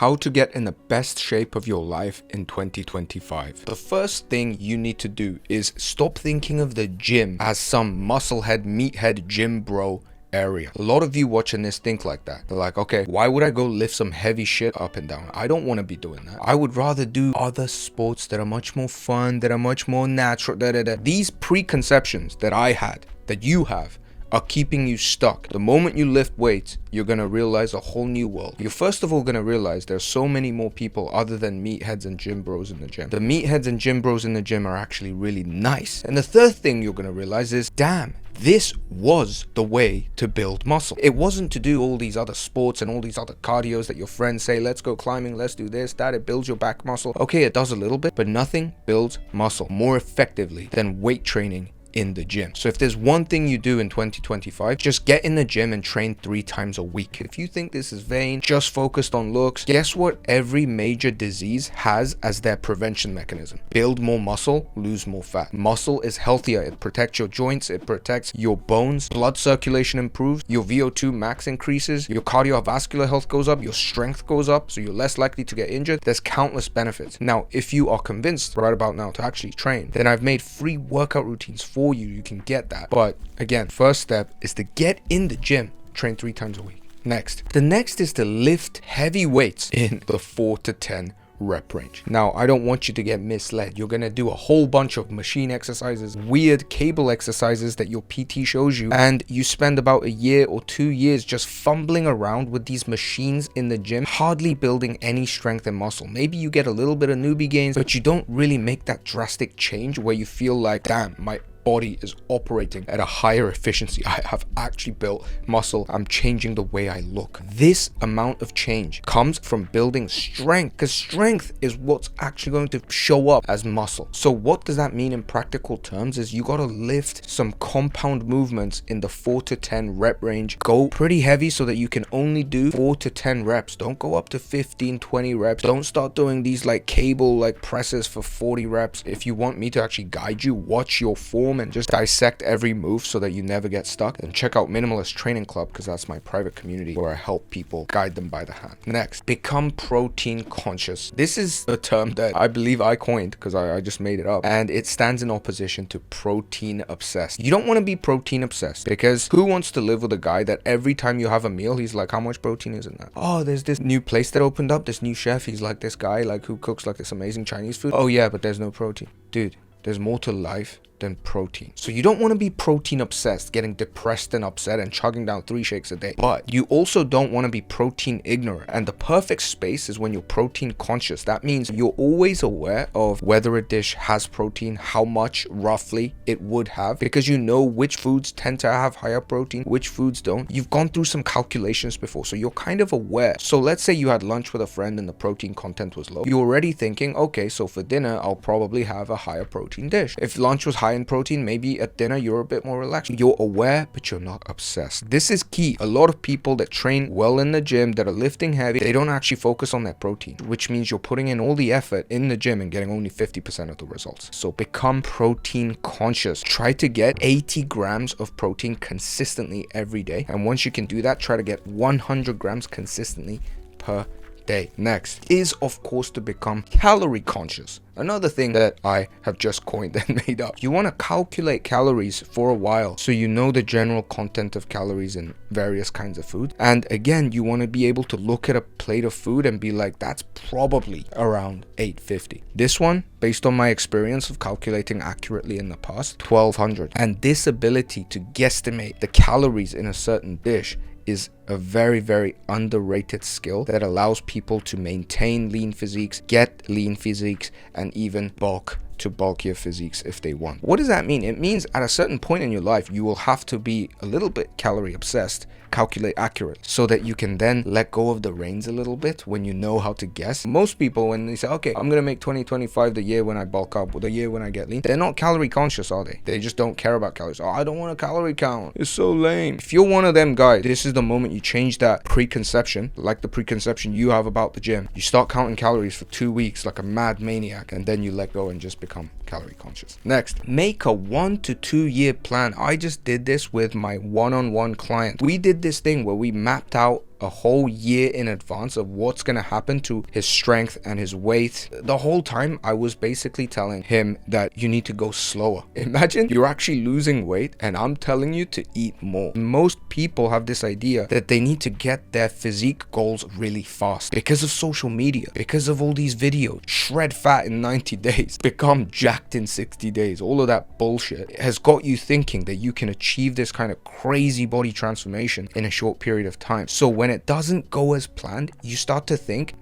How to get in the best shape of your life in 2025. The first thing you need to do is stop thinking of the gym as some musclehead, meathead gym bro area. A lot of you watching this think like that. They're like, okay, why would I go lift some heavy shit up and down? I don't want to be doing that. I would rather do other sports that are much more fun, that are much more natural. These preconceptions that I had, that you have, are keeping you stuck. The moment you lift weights, you're gonna realize a whole new world. You're first of all gonna realize there's so many more people other than meatheads and gym bros in the gym. The meatheads and gym bros in the gym are actually really nice. And the third thing you're gonna realize is, damn, this was the way to build muscle. It wasn't to do all these other sports and all these other cardios that your friends say, let's go climbing, let's do this, that. It builds your back muscle. Okay, it does a little bit, but nothing builds muscle more effectively than weight training in the gym. So if there's one thing you do in 2025, just get in the gym and train 3 times a week. If you think this is vain, just focused on looks, guess what every major disease has as their prevention mechanism? Build more muscle, lose more fat. Muscle is healthier. It protects your joints, it protects your bones, blood circulation improves, your VO2 max increases, your cardiovascular health goes up, your strength goes up, so you're less likely to get injured. There's countless benefits. Now, if you are convinced right about now to actually train, then I've made free workout routines for you can get that. But again, first step is to get in the gym, train 3 times a week. The next is to lift heavy weights in the 4 to 10 rep range. Now, I don't want you to get misled. You're gonna do a whole bunch of machine exercises, weird cable exercises that your PT shows you, and you spend about a year or 2 years just fumbling around with these machines in the gym, hardly building any strength and muscle. Maybe you get a little bit of newbie gains, but you don't really make that drastic change where you feel like, damn, my body is operating at a higher efficiency. I have actually built muscle. I'm changing the way I look. This amount of change comes from building strength, because strength is what's actually going to show up as muscle. So what does that mean in practical terms is you got to lift some compound movements in the 4 to 10 rep range. Go pretty heavy so that you can only do 4 to 10 reps. Don't go up to 15, 20 reps. Don't start doing these like cable like presses for 40 reps. If you want me to actually guide you, watch your form and just dissect every move so that you never get stuck, and check out Minimalist Training Club, because that's my private community where I help people, guide them by the hand. Next, become protein conscious. This is a term that I believe I coined because I just made it up, and it stands in opposition to protein obsessed. You don't want to be protein obsessed, because who wants to live with a guy that every time you have a meal, he's like, how much protein is in that? Oh, there's this new place that opened up, this new chef, he's like this guy like who cooks like this amazing Chinese food. Oh yeah, but there's no protein. Dude, there's more to life than protein. So you don't want to be protein obsessed, getting depressed and upset and chugging down 3 shakes a day. But you also don't want to be protein ignorant. And the perfect space is when you're protein conscious. That means you're always aware of whether a dish has protein, how much roughly it would have, because you know which foods tend to have higher protein, which foods don't. You've gone through some calculations before, so you're kind of aware. So let's say you had lunch with a friend and the protein content was low. You're already thinking, okay, so for dinner, I'll probably have a higher protein dish. If lunch was high in protein, maybe at dinner you're a bit more relaxed. You're aware, but you're not obsessed. This is key. A lot of people that train well in the gym, that are lifting heavy, they don't actually focus on their protein, which means you're putting in all the effort in the gym and getting only 50% of the results. So become protein conscious. Try to get 80 grams of protein consistently every day. And once you can do that, try to get 100 grams consistently per day. Next is, of course, to become calorie conscious. Another thing that I have just coined and made up. You want to calculate calories for a while so you know the general content of calories in various kinds of food. And again, you want to be able to look at a plate of food and be like, that's probably around 850. This one, based on my experience of calculating accurately in the past, 1200. And this ability to guesstimate the calories in a certain dish is a very, very underrated skill that allows people to maintain lean physiques, get lean physiques, and even bulk to bulkier physiques if they want. What does that mean? It means at a certain point in your life, you will have to be a little bit calorie obsessed, calculate accurately, so that you can then let go of the reins a little bit when you know how to guess. Most people, when they say, okay, I'm gonna make 2025 the year when I bulk up, or the year when I get lean, they're not calorie conscious, are they? They just don't care about calories. Oh, I don't want a calorie count. It's so lame. If you're one of them guys, this is the moment you change that preconception, like the preconception you have about the gym. You start counting calories for 2 weeks like a mad maniac, and then you let go and just become calorie conscious. Next, make a 1 to 2 year plan. I just did this with my one-on-one client. We did this thing where we mapped out a whole year in advance of what's going to happen to his strength and his weight. The whole time I was basically telling him that you need to go slower. Imagine you're actually losing weight and I'm telling you to eat more. Most people have this idea that they need to get their physique goals really fast because of social media, because of all these videos. Shred fat in 90 days, become jacked in 60 days. All of that bullshit has got you thinking that you can achieve this kind of crazy body transformation in a short period of time. So when it doesn't go as planned, you start to think,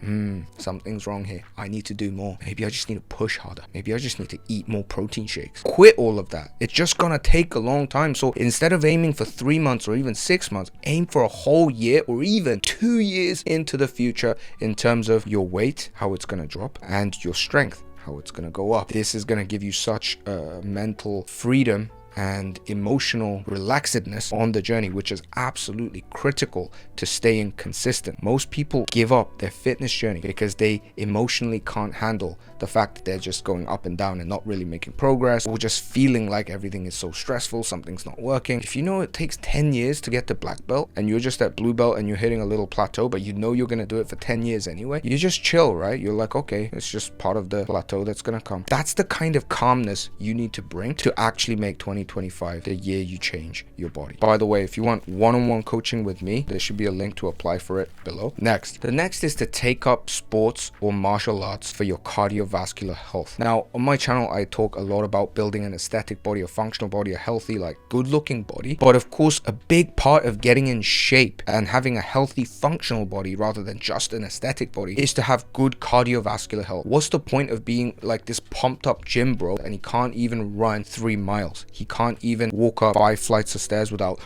something's wrong here. I need to do more. Maybe I just need to push harder. Maybe I just need to eat more protein shakes. Quit all of that. It's just gonna take a long time. So instead of aiming for 3 months or even 6 months, aim for a whole year or even 2 years into the future in terms of your weight, how it's gonna drop, and your strength, how it's gonna go up. This is gonna give you such mental freedom and emotional relaxedness on the journey, which is absolutely critical to staying consistent. Most people give up their fitness journey because they emotionally can't handle the fact that they're just going up and down and not really making progress, or just feeling like everything is so stressful, something's not working. If you know it takes 10 years to get to black belt and you're just at blue belt and you're hitting a little plateau, but you know you're going to do it for 10 years anyway, you just chill, right? You're like, okay, it's just part of the plateau that's going to come. That's the kind of calmness you need to bring to actually make 2025 the year you change your body. By the way, if you want one-on-one coaching with me, there should be a link to apply for it below. The next is to take up sports or martial arts for your cardiovascular health. Now, on my channel, I talk a lot about building an aesthetic body, a functional body, a healthy, like good-looking body. But of course, a big part of getting in shape and having a healthy, functional body rather than just an aesthetic body is to have good cardiovascular health. What's the point of being like this pumped up gym bro and he can't even run 3 miles? He can't even walk up 5 flights of stairs without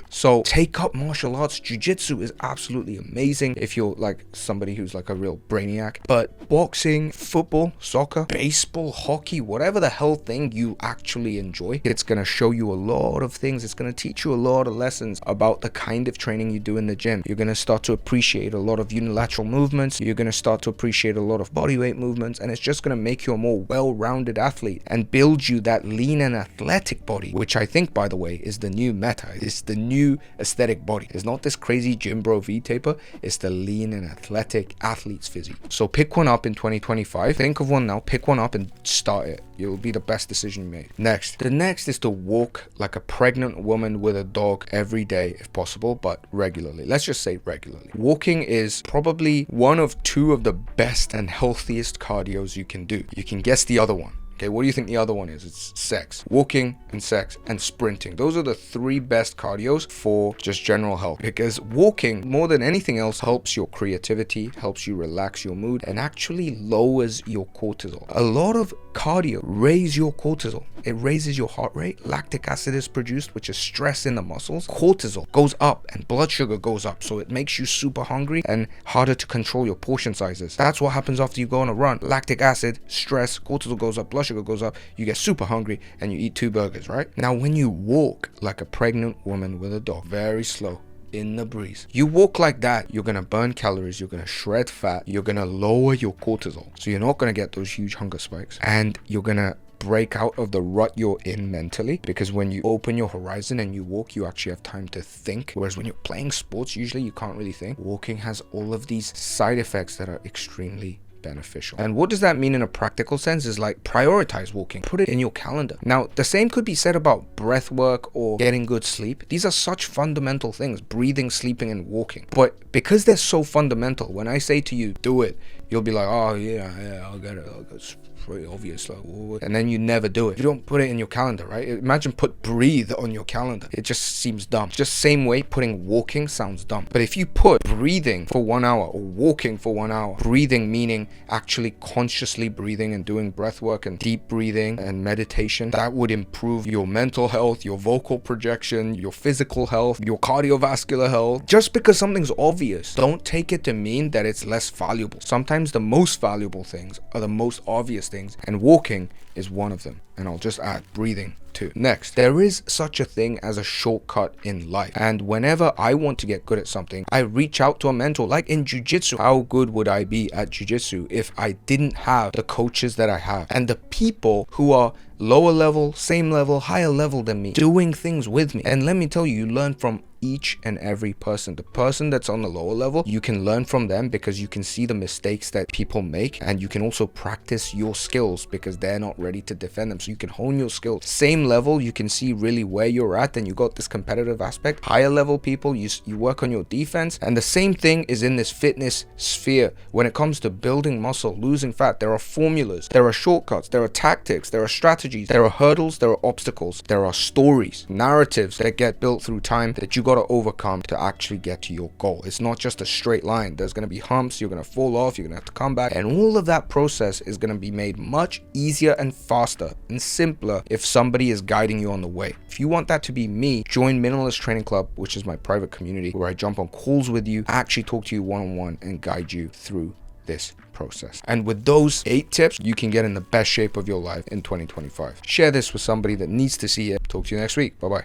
so take up martial arts. Jiu-jitsu is absolutely amazing if you're like somebody who's like a real brainiac. But boxing, football, soccer, baseball, hockey, whatever the hell thing you actually enjoy, it's gonna show you a lot of things. It's gonna teach you a lot of lessons about the kind of training you do in the gym. You're gonna start to appreciate a lot of unilateral movements. You're gonna start to appreciate a lot of bodyweight movements, and it's just gonna make you a more well-rounded athlete and build you that lean and athletic body, which I think, by the way, is the new meta. It's the new aesthetic body. It's not this crazy gym bro V-taper. It's the lean and athletic athlete's physique. So pick one up in 2025. Think of one now, pick one up and start it. It will be the best decision you made. The next is to walk like a pregnant woman with a dog every day if possible, but regularly. Let's just say regularly. Walking is probably one of 2 of the best and healthiest cardios you can do. You can guess the other one. Okay, what do you think the other one is? It's sex. Walking and sex and sprinting. Those are the 3 best cardios for just general health, because walking more than anything else helps your creativity, helps you relax your mood, and actually lowers your cortisol. A lot of cardio raise your cortisol. It raises your heart rate. Lactic acid is produced, which is stress in the muscles. Cortisol goes up and blood sugar goes up, so it makes you super hungry and harder to control your portion sizes. That's what happens after you go on a run. Lactic acid, stress, cortisol goes up, blood sugar goes up, you get super hungry and you eat 2 burgers, right? Now when you walk like a pregnant woman with a dog, very slow, in the breeze, you walk like that, you're gonna burn calories, you're gonna shred fat, you're gonna lower your cortisol, so you're not gonna get those huge hunger spikes, and you're gonna break out of the rut you're in mentally, because when you open your horizon and you walk, you actually have time to think, whereas when you're playing sports, usually you can't really think. Walking has all of these side effects that are extremely beneficial. And what does that mean in a practical sense is like prioritize walking, put it in your calendar. Now the same could be said about breath work or getting good sleep. These are such fundamental things, breathing, sleeping, and walking. But because they're so fundamental, when I say to you do it, you'll be like, oh yeah, I'll get it, it's pretty obvious, like, and then you never do it. You don't put it in your calendar, right? Imagine put breathe on your calendar. It just seems dumb. Just same way putting walking sounds dumb. But if you put breathing for 1 hour or walking for 1 hour, breathing meaning actually consciously breathing and doing breath work and deep breathing and meditation, that would improve your mental health, your vocal projection, your physical health, your cardiovascular health. Just because something's obvious, don't take it to mean that it's less valuable. Sometimes the most valuable things are the most obvious things, and walking is one of them. And I'll just add breathing too. Next, there is such a thing as a shortcut in life, and whenever I want to get good at something, I reach out to a mentor. Like in jiu-jitsu, how good would I be at jiu-jitsu if I didn't have the coaches that I have and the people who are lower level, same level, higher level than me doing things with me? And let me tell you, you learn from each and every person. The person that's on the lower level, you can learn from them because you can see the mistakes that people make, and you can also practice your skills because they're not ready to defend them. So you can hone your skills. Same level, you can see really where you're at, and you got this competitive aspect. Higher level people, you work on your defense. And the same thing is in this fitness sphere. When it comes to building muscle, losing fat, there are formulas, there are shortcuts, there are tactics, there are strategies, there are hurdles, there are obstacles, there are stories, narratives that get built through time that you got to overcome to actually get to your goal. It's not just a straight line. There's going to be humps, you're going to fall off, you're going to have to come back, and all of that process is going to be made much easier and faster and simpler if somebody is guiding you on the way. If you want that to be me, join Minimalist Training Club, which is my private community where I jump on calls with you, actually talk to you one-on-one and guide you through this process. And with those 8 tips, you can get in the best shape of your life in 2025. Share this with somebody that needs to see it. Talk to you next week. Bye-bye.